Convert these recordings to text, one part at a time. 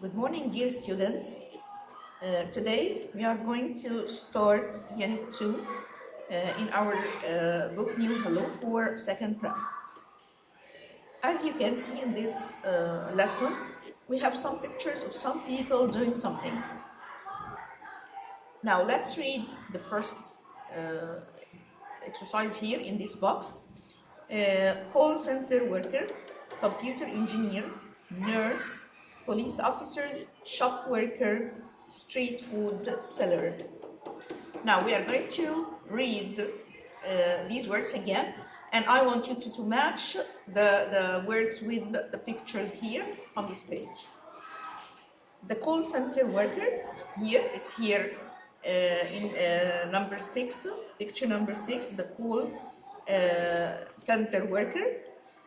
Good morning, dear students. Today we are going to start Unit 2 in our book New Hello for second prep. As you can see in this lesson, we have some pictures of some people doing something. Now let's read the first exercise here in this box. Call center worker, computer engineer, nurse, police officers, shop worker, street food seller. Now we are going to read these words again, and I want you to match the words with the pictures here on this page. The call center worker, here, it's here in number 6, picture number 6, the call center worker.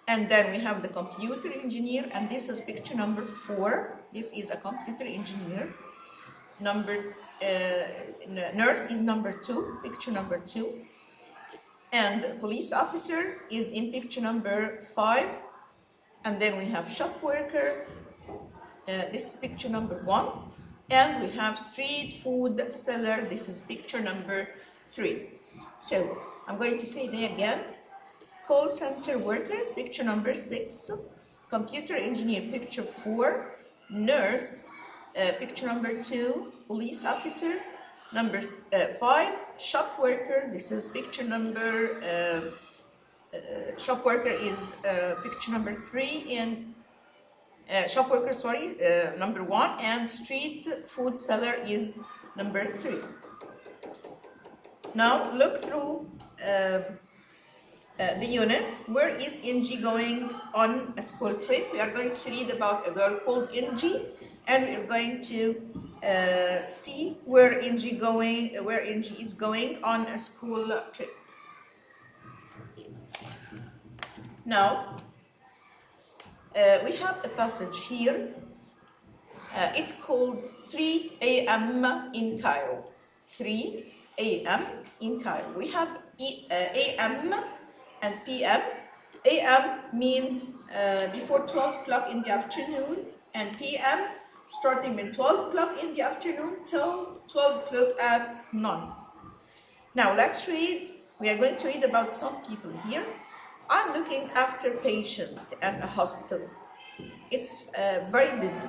And then we have the computer engineer, and this is picture number 4. This is a computer engineer. Nurse is number 2, picture number 2. And police officer is in picture number 5. And then we have shop worker. This is picture number 1. And we have street food seller. This is picture number 3. So I'm going to say them again. Call center worker, picture number 6, computer engineer, picture 4, nurse, picture number 2, police officer, number 5, shop worker, this is picture number, shop worker is picture number 3, and shop worker, sorry, number 1, and street food seller is number 3. Now look through the unit. Where is Inji going on a school trip? We are going to read about a girl called Inji, and we are going to see where Inji is going on a school trip. Now we have a passage here. It's called 3 a.m. in Cairo. 3 a.m. in Cairo. We have a.m. and p.m. a.m. means before 12 o'clock in the afternoon, and p.m. starting from 12 o'clock in the afternoon till 12 o'clock at night. Now let's read. We are going to read about some people here. I'm looking after patients at a hospital. It's very busy.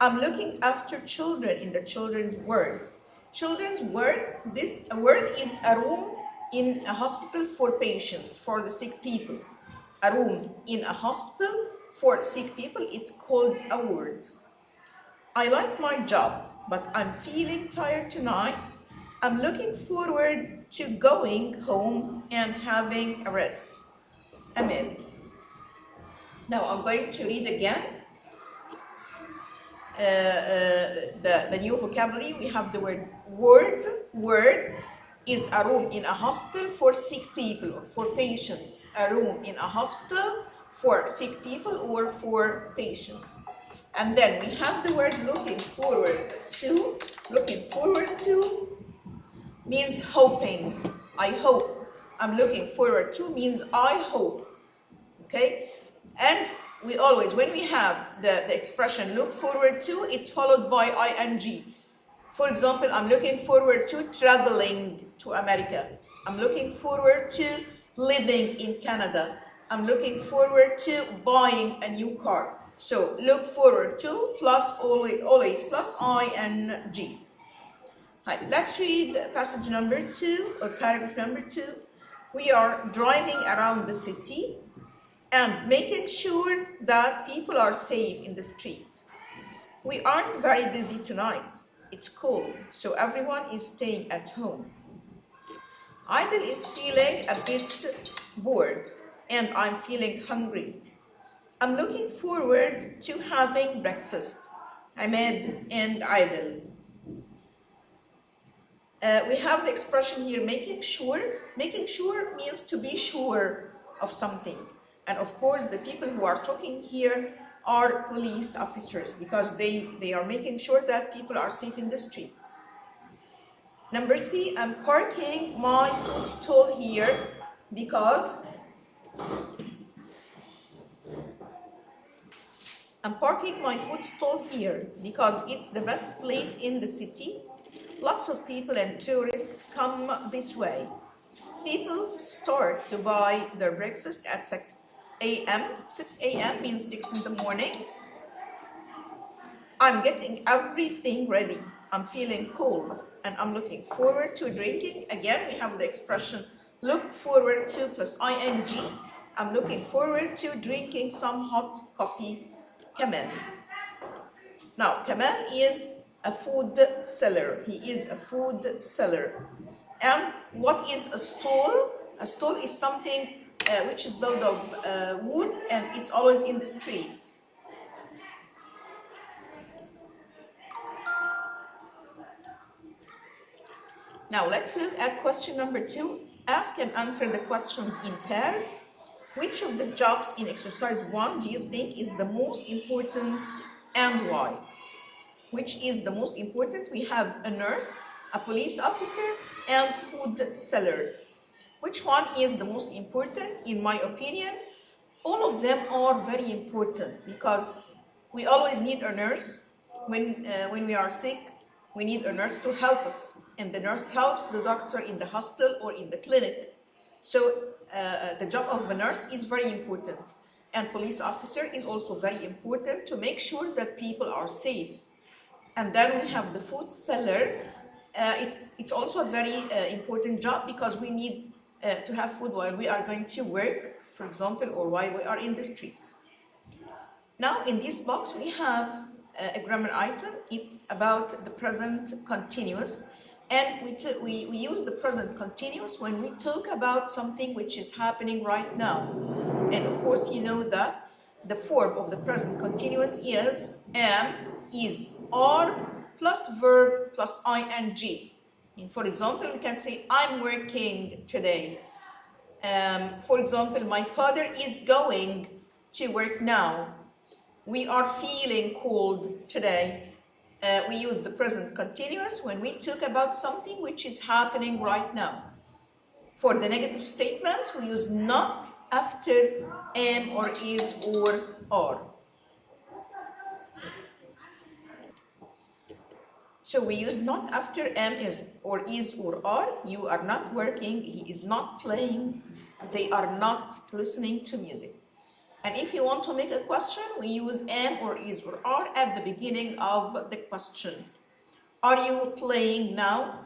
I'm looking after children in the children's ward. Children's ward, this ward is a room in a hospital for patients, for the sick people. A room in a hospital for sick people, it's called a ward. I like my job, but I'm feeling tired tonight. I'm looking forward to going home and having a rest. Amen. Now I'm going to read again the new vocabulary. We have the word ward. Word is a room in a hospital for sick people or for patients. A room in a hospital for sick people or for patients. And then we have the word looking forward to. Looking forward to means hoping. I hope. I'm looking forward to means I hope. Okay? And we always, when we have the expression look forward to, it's followed by ing. For example, I'm looking forward to traveling to America. I'm looking forward to living in Canada. I'm looking forward to buying a new car. So look forward to plus always plus ing. Right, let's read passage number 2 or paragraph number 2. We are driving around the city and making sure that people are safe in the street. We aren't very busy tonight. It's cold, so everyone is staying at home. Idle is feeling a bit bored, and I'm feeling hungry. I'm looking forward to having breakfast. Ahmed and Idle. We have the expression here, making sure. Making sure means to be sure of something. And of course, the people who are talking here are police officers because they are making sure that people are safe in the street. Number C, I'm parking my food stall here because I'm parking my food stall here because it's the best place in the city. Lots of people and tourists come this way. People start to buy their breakfast at 6 a.m. 6 a.m. means 6 in the morning. I'm getting everything ready. I'm feeling cold and I'm looking forward to drinking. Again, we have the expression look forward to plus ing. I'm looking forward to drinking some hot coffee. Kamal. Now, Kamal is a food seller. He is a food seller. And what is a stall? A stall is something which is built of wood and it's always in the street. Now let's look at question number 2. Ask and answer the questions in pairs. Which of the jobs in exercise 1 do you think is the most important and why? Which is the most important? We have a nurse, a police officer, and food seller. Which one is the most important? In my opinion, all of them are very important because we always need a nurse when we are sick. We need a nurse to help us, and the nurse helps the doctor in the hospital or in the clinic. So the job of the nurse is very important, and police officer is also very important to make sure that people are safe. And then we have the food seller. It's also a very important job because we need to have food while we are going to work, for example, or while we are in the street. Now in this box we have a grammar item. It's about the present continuous, and we use the present continuous when we talk about something which is happening right now. And of course you know that the form of the present continuous is am, is, are, plus verb plus ing. And for example, we can say I'm working today. For example, my father is going to work now. We are feeling cold today. We use the present continuous when we talk about something which is happening right now. For the negative statements, we use not after am or is or are. So we use not after am or is or are. You are not working, he is not playing, they are not listening to music. And if you want to make a question, we use am or is or are at the beginning of the question. Are you playing now?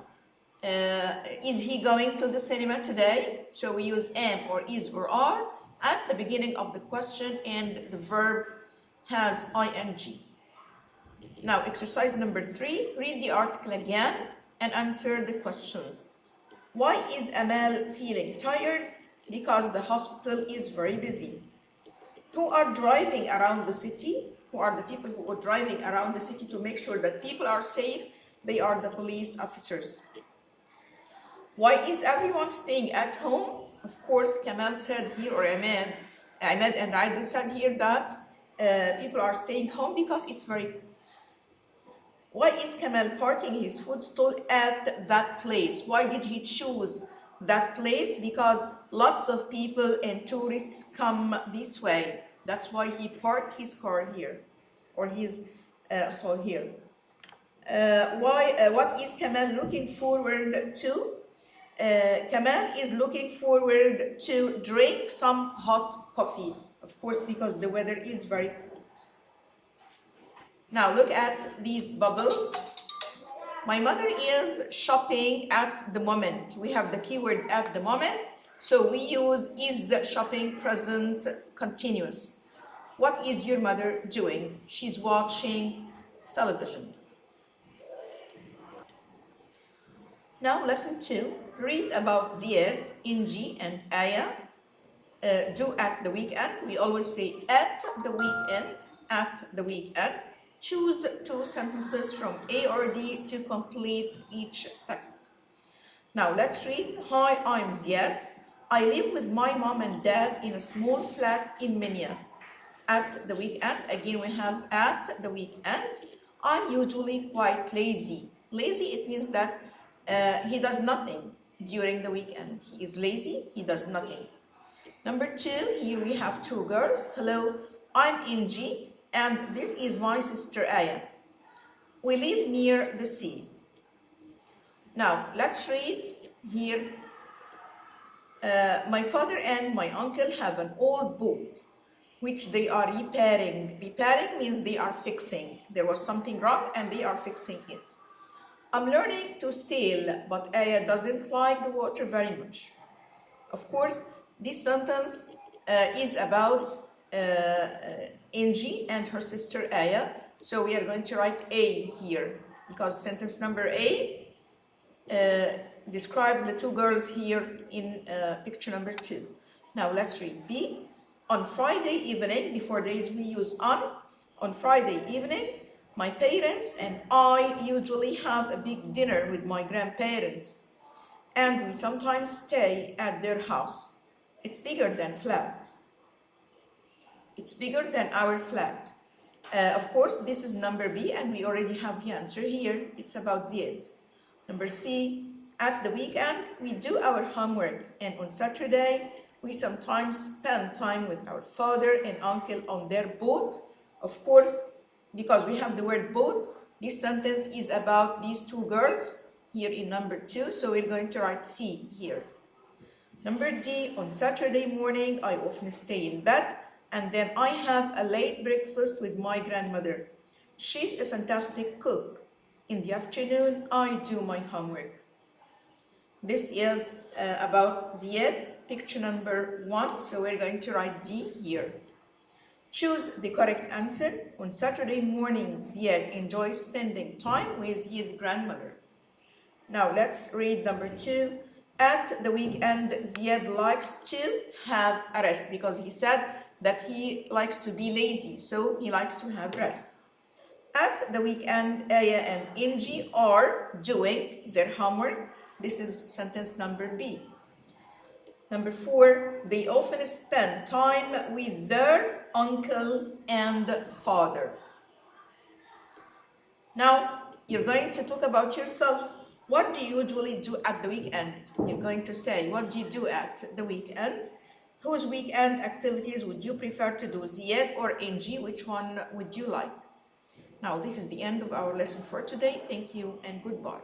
Is he going to the cinema today? So we use am or is or are at the beginning of the question, and the verb has ing. Now exercise number 3, read the article again and answer the questions. Why is Amal feeling tired? Because the hospital is very busy. Who are driving around the city? Who are the people who are driving around the city to make sure that people are safe? They are the police officers. Why is everyone staying at home? Of course, Kamal said here, or Ahmed and Adil said here that people are staying home because it's very cold. Why is Kamal parking his food stall at that place? Why did he choose that place? Because lots of people and tourists come this way. That's why he parked his car here, or his stall here. What is Kamal looking forward to? Kamal is looking forward to drink some hot coffee, of course, because the weather is very cold. Now look at these bubbles. My mother is shopping at the moment. We have the keyword at the moment, so we use is shopping present continuous. What is your mother doing? She's watching television. Now lesson 2. Read about Ziad, Inji, and Aya. Do at the weekend. We always say at the weekend. At the weekend. Choose 2 sentences from A or D to complete each text. Now let's read. Hi, I'm Ziad. I live with my mom and dad in a small flat in Minya. At the weekend, again we have at the weekend. I'm usually quite lazy. Lazy, it means that he does nothing during the weekend. He is lazy, he does nothing. Number 2, here we have 2 girls. Hello, I'm Inji. and this is my sister Aya. We live near the sea. Now, let's read here. My father and my uncle have an old boat, which they are repairing. Repairing means they are fixing. There was something wrong and they are fixing it. I'm learning to sail, but Aya doesn't like the water very much. Of course, this sentence is about Angie and her sister Aya. So we are going to write A here, because sentence number A describe the two girls here in picture number 2. Now let's read B. On Friday evening, before days we use on Friday evening, my parents and I usually have a big dinner with my grandparents, and we sometimes stay at their house. It's bigger than flat. It's bigger than our flat. Of course, this is number B, and we already have the answer here. It's about Ziad. Number C, at the weekend, we do our homework, and on Saturday, we sometimes spend time with our father and uncle on their boat. Of course, because we have the word boat, this sentence is about these two girls here in number 2, so we're going to write C here. Number D, on Saturday morning, I often stay in bed, and then I have a late breakfast with my grandmother. She's a fantastic cook. In the afternoon, I do my homework. This is about Ziad, picture number 1, so we're going to write D here. Choose the correct answer. On Saturday morning, Ziad enjoys spending time with his grandmother. Now let's read number 2. At the weekend, Ziad likes to have a rest, because he said that he likes to be lazy, so he likes to have rest. At the weekend, Aya and Angie are doing their homework. This is sentence number B. Number 4, they often spend time with their uncle and father. Now, you're going to talk about yourself. What do you usually do at the weekend? You're going to say, what do you do at the weekend? Whose weekend activities would you prefer to do, Ziad or Angie? Which one would you like? Now, this is the end of our lesson for today. Thank you and goodbye.